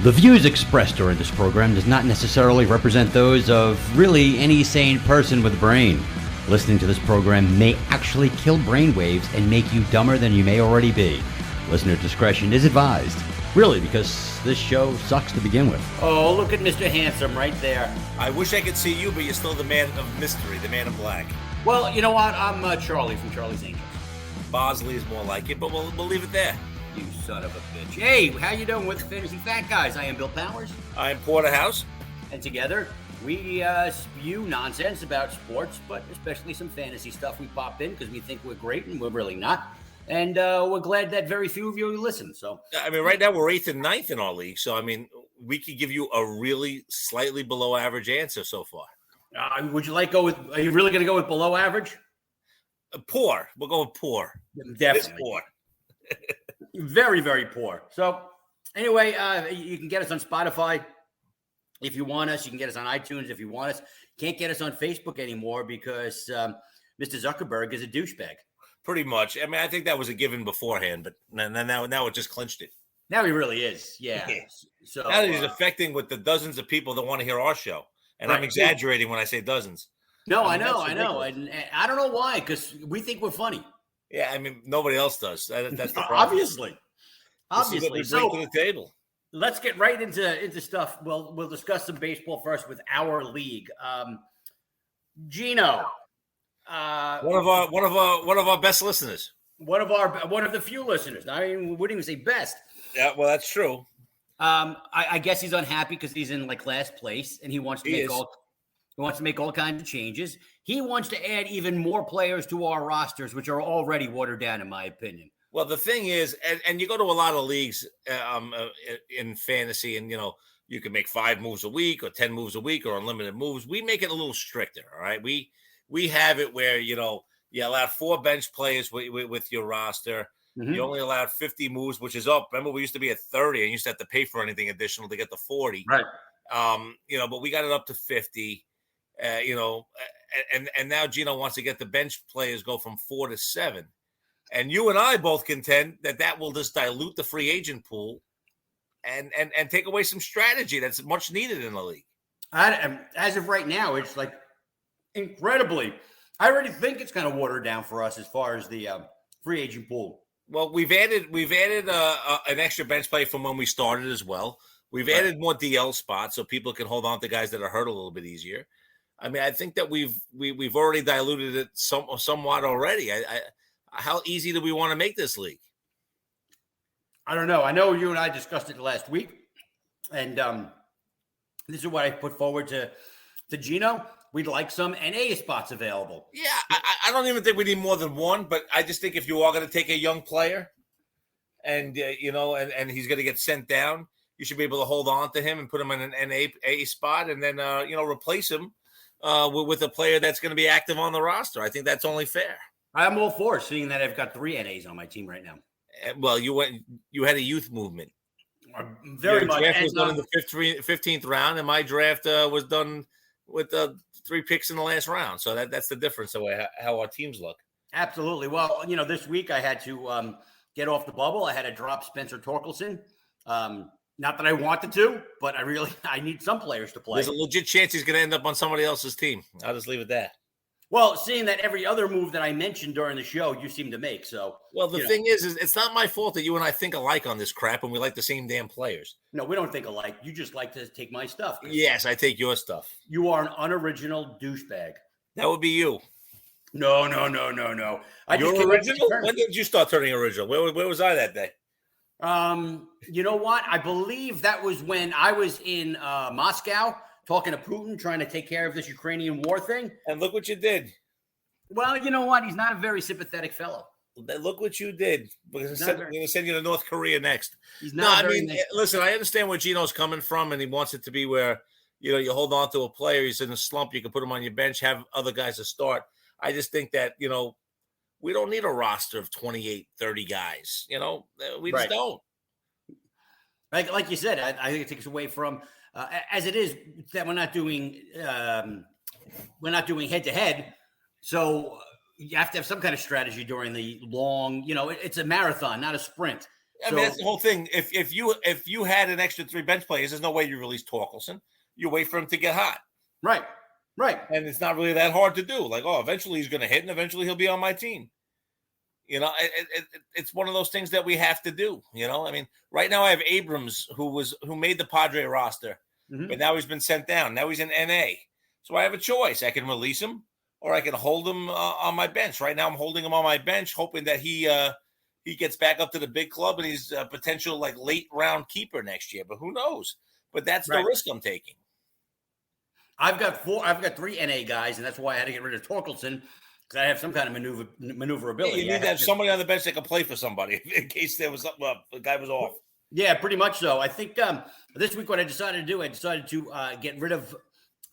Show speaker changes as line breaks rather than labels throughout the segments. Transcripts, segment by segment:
The views expressed during this program does not necessarily represent those of really any sane person with a brain. Listening to this program may actually kill brainwaves and make you dumber than you may already be. Listener discretion is advised. Really, because this show sucks to begin with.
Oh, look at Mr. Handsome right there.
I wish I could see you, but you're still the man of mystery, the man in black.
Well, you know what? I'm Charlie from Charlie's Angels.
Bosley is more like it, but we'll leave it there.
You son of a bitch. Hey, how you doing with Fantasy Fat Guys? I am Bill Powers.
I am Porterhouse.
And together, we spew nonsense about sports, but especially some fantasy stuff we pop in because we think we're great and we're really not. And we're glad that very few of you listen. So,
I mean, right now we're 8th and 9th in our league. So, I mean, we could give you a really slightly below average answer so far.
Would you like go with, are you really going to go with below average?
Poor. We'll go with poor.
Definitely.
It's poor.
Very, very poor. So, anyway, you can get us on Spotify if you want us. You can get us on iTunes if you want us. Can't get us on Facebook anymore because Mr. Zuckerberg is a douchebag.
Pretty much. I mean, I think that was a given beforehand, but now it just clinched it.
Now he really is. Yeah. So
now that he's affecting with the dozens of people that want to hear our show. And right. I'm exaggerating when I say dozens.
No, I know. And I don't know why, because we think we're funny.
Yeah, I mean, nobody else does. That's the problem.
Obviously.
So to the table.
Let's get right into stuff. We'll discuss some baseball first with our league. Gino,
one of our best listeners.
One of the few listeners. I mean, wouldn't even say best.
Yeah, well, that's true.
I guess he's unhappy because he's in like last place, and he wants to make all kinds of changes. He wants to add even more players to our rosters, which are already watered down, in my opinion.
Well, the thing is, and you go to a lot of leagues in fantasy, and you can make 5 moves a week or 10 moves a week or unlimited moves. We make it a little stricter. All right, we have it where you allow 4 bench players with your roster. Mm-hmm. You only allowed 50 moves, which is up. Remember, we used to be at 30, and you used to have to pay for anything additional to get to 40.
Right.
But we got it up to 50. And now Gino wants to get the bench players go from 4 to 7. And you and I both contend that will just dilute the free agent pool and take away some strategy that's much needed in the league.
As of right now, it's like incredibly. I already think it's kind of watered down for us as far as the free agent pool.
Well, we've added an extra bench play from when we started as well. We've added more DL spots so people can hold on to guys that are hurt a little bit easier. I mean, I think that we've already diluted it somewhat already. How easy do we want to make this league?
I don't know. I know you and I discussed it last week, and this is what I put forward to Gino. We'd like some NA spots available.
Yeah, I don't even think we need more than one, but I just think if you are going to take a young player and and he's going to get sent down, you should be able to hold on to him and put him in an NA spot and then replace him with a player that's going to be active on the roster. I think that's only fair.
I'm all for seeing that I've got 3 NAs on my team right now.
Well, you had a youth movement.
Very
Your
much.
draft was done in the 15th round, and my draft was done with 3 picks in the last round. So that's the difference the way how our teams look.
Absolutely. Well, this week I had to get off the bubble. I had to drop Spencer Torkelson. Not that I wanted to, but I need some players to play.
There's a legit chance he's going to end up on somebody else's team. I'll just leave it at that.
Well, seeing that every other move that I mentioned during the show, you seem to make. So,
well, the thing is it's not my fault that you and I think alike on this crap and we like the same damn players.
No, we don't think alike. You just like to take my stuff.
Yes, I take your stuff.
You are an unoriginal douchebag.
That would be you.
No.
You're original? When did you start turning original? Where was I that day?
You know what? I believe that was when I was in Moscow talking to Putin, trying to take care of this Ukrainian war thing.
And look what you did.
Well, you know what? He's not a very sympathetic fellow.
Look what you did. We're going to send you to North Korea next.
He's not
listen, I understand where Gino's coming from, and he wants it to be where, you hold on to a player. He's in a slump. You can put him on your bench, have other guys to start. I just think that, we don't need a roster of 28, 30 guys. We just don't.
Like you said, I think it takes away from as it is that we're not doing head to head. So you have to have some kind of strategy during the long. It's a marathon, not a sprint.
I mean, that's the whole thing. If you had an extra 3 bench players, there's no way you release Torkelson. You wait for him to get hot.
Right.
And it's not really that hard to do. Like, eventually he's going to hit, and eventually he'll be on my team. It's one of those things that we have to do. I mean, right now I have Abrams who made the Padre roster, but now he's been sent down. Now he's in NA. So I have a choice. I can release him, or I can hold him on my bench. Right now I'm holding him on my bench, hoping that he gets back up to the big club and he's a potential like late round keeper next year. But who knows? But that's the risk I'm taking.
I've got 3 NA guys, and that's why I had to get rid of Torkelson, because I have some kind of maneuverability.
You need to have somebody on the bench that can play for somebody in case there was something up. The guy was off.
Yeah, pretty much so. I think this week what I decided to do, I decided to get rid of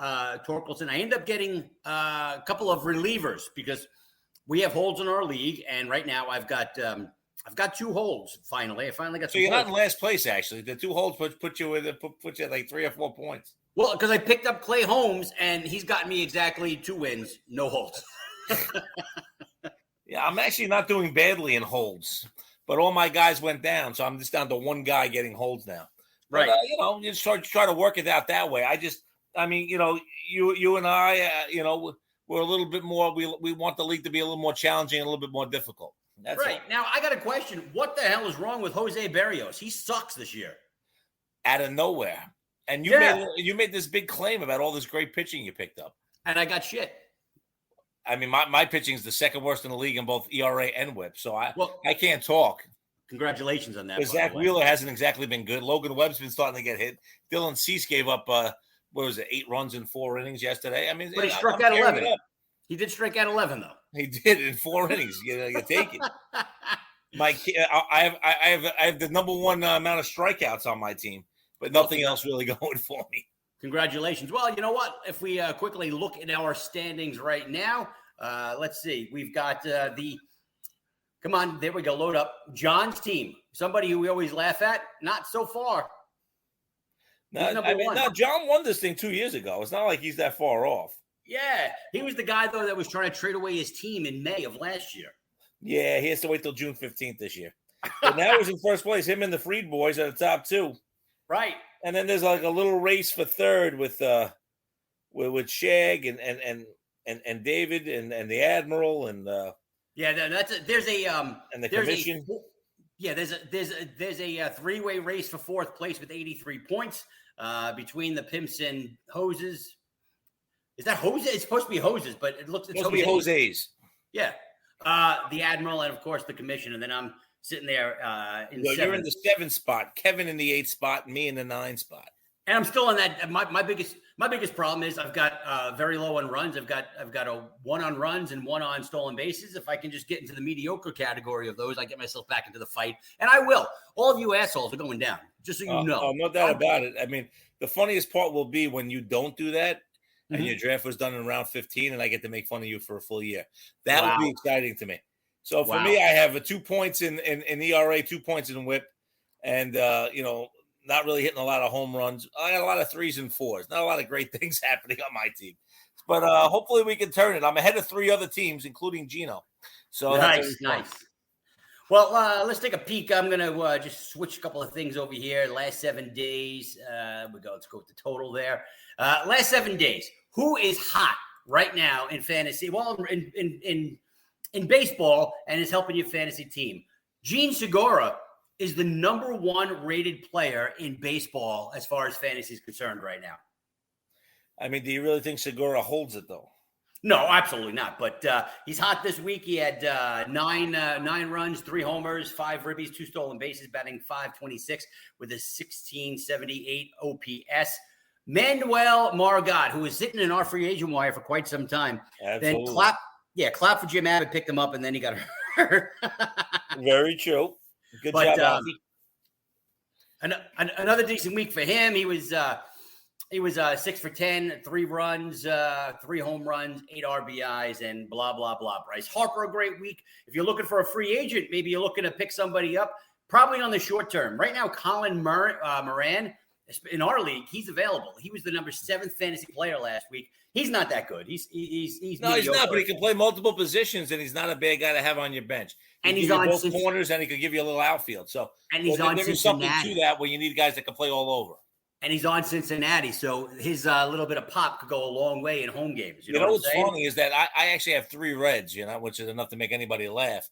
Torkelson. I ended up getting a couple of relievers because we have holds in our league, and right now I've got 2 holds. Finally, I finally got.
So you're not in last place. Actually, the 2 holds put you at like 3 or 4 points.
Well, because I picked up Clay Holmes, and he's gotten me exactly 2 wins, no holds.
Yeah, I'm actually not doing badly in holds, but all my guys went down, so I'm just down to 1 guy getting holds now.
Right.
But, you just try to work it out that way. You and I, we're a little bit more. We want the league to be a little more challenging, and a little bit more difficult. That's
right. All. Now I got a question. What the hell is wrong with Jose Berrios? He sucks this year.
Out of nowhere. And you made this big claim about all this great pitching you picked up.
And I got shit.
I mean, my pitching is the second worst in the league in both ERA and WHIP. So I can't talk.
Congratulations on that.
Zach Wheeler hasn't exactly been good. Logan Webb's been starting to get hit. Dylan Cease gave up, 8 runs in 4 innings yesterday? I mean,
but he struck out 11. He did strike out 11, though.
He did in 4 innings. You take it. I have the number 1 amount of strikeouts on my team, but nothing else really going for me.
Congratulations. Well, you know what? If we quickly look at our standings right now, let's see. We've got come on, there we go, load up. John's team, somebody who we always laugh at, not so far.
No, John won this thing 2 years ago. It's not like he's that far off.
Yeah, he was the guy, though, that was trying to trade away his team in May of last year.
Yeah, he has to wait till June 15th this year. But now he's in first place. Him and the Freed boys are the top 2.
Right.
And then there's like a little race for third with Shag and David and the Admiral and
there's a
and the commission.
There's a 3-way race for 4th place with 83 points between the Pimps and Hoses. Is that Hoses? It's supposed to be Hoses, but it's supposed
to be Jose's.
Yeah. The Admiral and of course the commission, and then I'm sitting there
you're in the 7th spot, Kevin in the 8th spot, me in the 9th spot.
And I'm still in that. My biggest problem is I've got very low on runs. I've got a 1 on runs and 1 on stolen bases. If I can just get into the mediocre category of those, I get myself back into the fight, and I will. All of you assholes are going down, just so you know.
Oh, no doubt about it. I mean, the funniest part will be when you don't do that, and your draft was done in round 15, and I get to make fun of you for a full year. That would be exciting to me. So for me, I have 2 points in ERA, 2 points in WHIP, and not really hitting a lot of home runs. I got a lot of 3s and 4s. Not a lot of great things happening on my team. But hopefully we can turn it. I'm ahead of 3 other teams, including Gino. So
nice. Well, let's take a peek. I'm going to just switch a couple of things over here. Last 7 days. Let's go with the total there. Last 7 days. Who is hot right now in fantasy? Well, in baseball, and is helping your fantasy team. Gene Segura is the number 1 rated player in baseball as far as fantasy is concerned right now.
I mean, do you really think Segura holds it, though?
No, absolutely not. But he's hot this week. He had 9 runs, 3 homers, 5 ribbies, 2 stolen bases, batting .526 with a 1678 OPS. Manuel Margot, who was sitting in our free agent wire for quite some time.
Absolutely.
Then clap for Jim Abbott, picked him up, and then he got hurt.
Very true. Good job,
another decent week for him. He was 6 for 10, 3 runs, 3 home runs, 8 RBIs, and blah, blah, blah. Bryce Harper, a great week. If you're looking for a free agent, maybe you're looking to pick somebody up, probably on the short term. Right now, Colin Moran in our league, he's available. He was the number 7 fantasy player last week. He's not that good. He's
no, he's not, but he can play multiple positions, and he's not a bad guy to have on your bench.
And he's on
both corners, and he could give you a little outfield. So,
and he's on
there's something to that where you need guys that can play all over.
And he's on Cincinnati, so his little bit of pop could go a long way in home games. You know
what's funny is that I actually have 3 Reds, which is enough to make anybody laugh.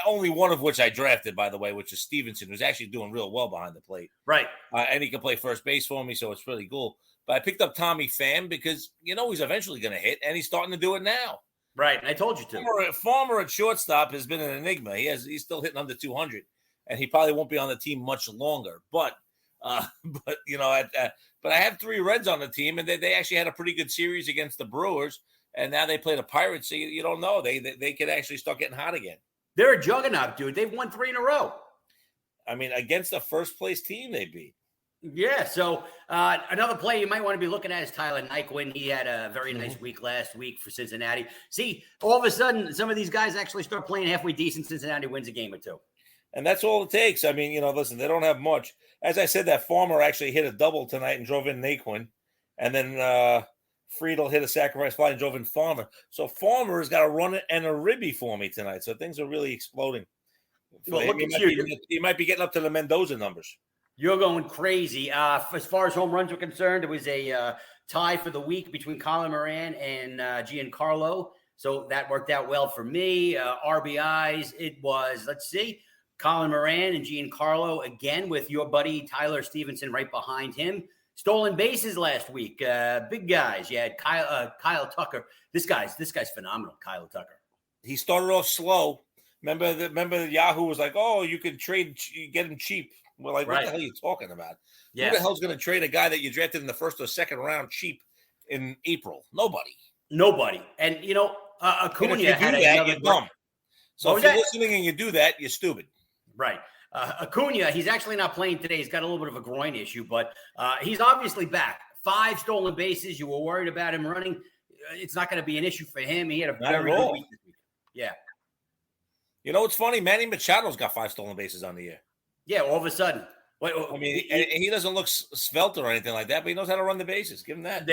Only one of which I drafted, by the way, which is Stevenson, who's actually doing real well behind the plate.
Right.
And he can play first base for me, so it's really cool. But I picked up Tommy Pham because, he's eventually going to hit, and he's starting to do it now.
Right, and I told you to.
Farmer at shortstop has been an enigma. He's still hitting under 200, and he probably won't be on the team much longer. But I have 3 Reds on the team, and they actually had a pretty good series against the Brewers, and now they play the Pirates, so you don't know. They could actually start getting hot again.
They're a juggernaut, dude. They've won 3 in a row.
I mean, against the first-place team they beat.
Yeah, so another player you might want to be looking at is Tyler Nyquin. He had a very nice week last week for Cincinnati. See, all of a sudden, some of these guys actually start playing halfway decent. Cincinnati wins a game or 2.
And that's all it takes. I mean, listen, they don't have much. As I said, that Farmer actually hit a double tonight and drove in Nyquin. And then Friedel hit a sacrifice fly and drove in Farmer. So Farmer has got a run and a ribby for me tonight. So things are really exploding.
Well,
he might be getting up to the Mendoza numbers.
You're going crazy. As far as home runs are concerned, it was a tie for the week between Colin Murray and Giancarlo. So that worked out well for me. RBIs, it was, let's see, Colin Murray and Giancarlo again with your buddy Tyler Stevenson right behind him. Stolen bases last week. Big guys. You had Kyle Tucker. This guy's phenomenal, Kyle Tucker.
He started off slow. Remember the Yahoo was like, oh, you can get him cheap. We're like, what the hell are you talking about? Yeah. Who the hell's going to trade a guy that you drafted in the first or second round cheap in April? Nobody. And, Acuna had another you're dumb. So if you're listening and you do that, you're stupid.
Right. Acuna, he's actually not playing today. He's got a little bit of a groin issue, but he's obviously back. 5 stolen bases. You were worried about him running. It's not going to be an issue for him. He had a very good week this week. Yeah.
It's funny. Manny Machado's got 5 stolen bases on the year.
Yeah, all of a sudden.
I mean, he doesn't look svelte or anything like that, but he knows how to run the bases. Give him that.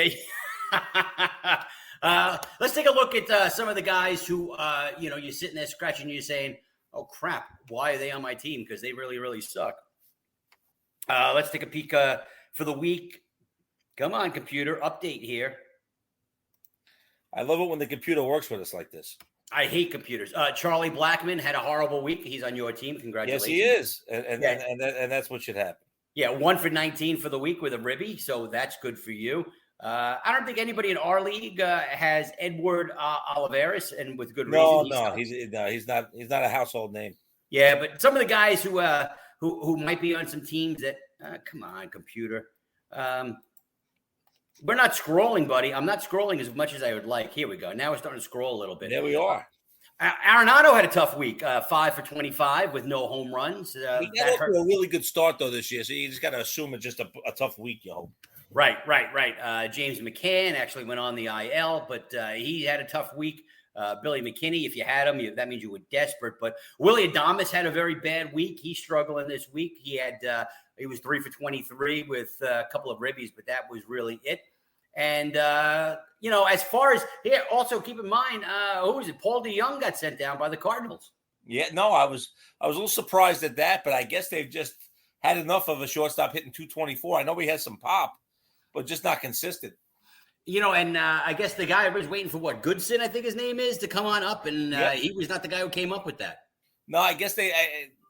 Let's take a look at some of the guys who, you're sitting there scratching and you're saying, oh, crap, why are they on my team? Because they really, really suck. Let's take a peek for the week. Come on, computer, update here.
I love it when the computer works with us like this.
I hate computers. Charlie Blackmon had a horrible week. He's on your team. Congratulations.
Yes, he is. And that's what should happen.
Yeah, 1 for 19 for the week with a ribby. So that's good for you. I don't think anybody in our league has Edward Olivares, and with good reason.
No, he's not a household name.
Yeah, but some of the guys who might be on some teams that come on, computer. We're not scrolling, buddy. I'm not scrolling as much as I would like. Here we go. Now we're starting to scroll a little bit.
There we are.
Arenado had a tough week, 5 for 25 with no home runs.
He got off to a really good start, though, this year. So you just got to assume it's just a tough week, you hope.
Right. James McCann actually went on the IL, but he had a tough week. Billy McKinney, if you had him, that means you were desperate. But Willie Adames had a very bad week. He's struggling this week. He was 3 for 23 with a couple of ribbies, but that was really it. And, as far as here, also keep in mind, who is it? Paul DeYoung got sent down by the Cardinals.
Yeah, no, I was a little surprised at that, but I guess they've just had enough of a shortstop hitting 224. I know he has some pop, but just not consistent.
And I guess the guy was waiting for Goodson, I think his name is, to come on up, and he was not the guy who came up with that.
No, I guess they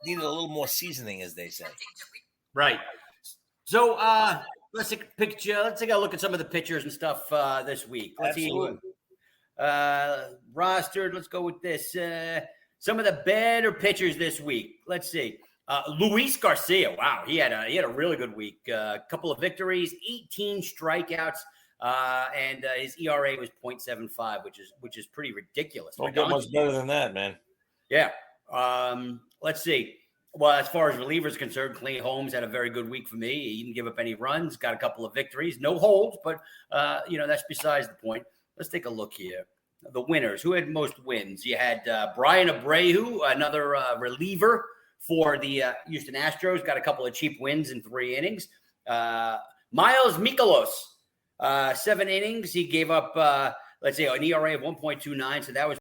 needed a little more seasoning, as they say.
Right. So let's take a picture. Let's take a look at some of the pictures and stuff this week. Let's
Absolutely.
see. Rostered. Let's go with this. Some of the better pitchers this week. Let's see. Luis Garcia. Wow, he had a really good week. A couple of victories, 18 strikeouts. And his ERA was 0.75, which is pretty ridiculous.
Don't get much better than that, man.
Yeah. Let's see. Well, as far as relievers concerned, Clay Holmes had a very good week for me. He didn't give up any runs, got a couple of victories, no holds, but that's besides the point. Let's take a look here. The winners. Who had most wins? You had Brian Abreu, another reliever for the Houston Astros. Got a couple of cheap wins in 3 innings. Miles Mikolas, 7 innings. He gave up, let's say, an ERA of 1.29. So that was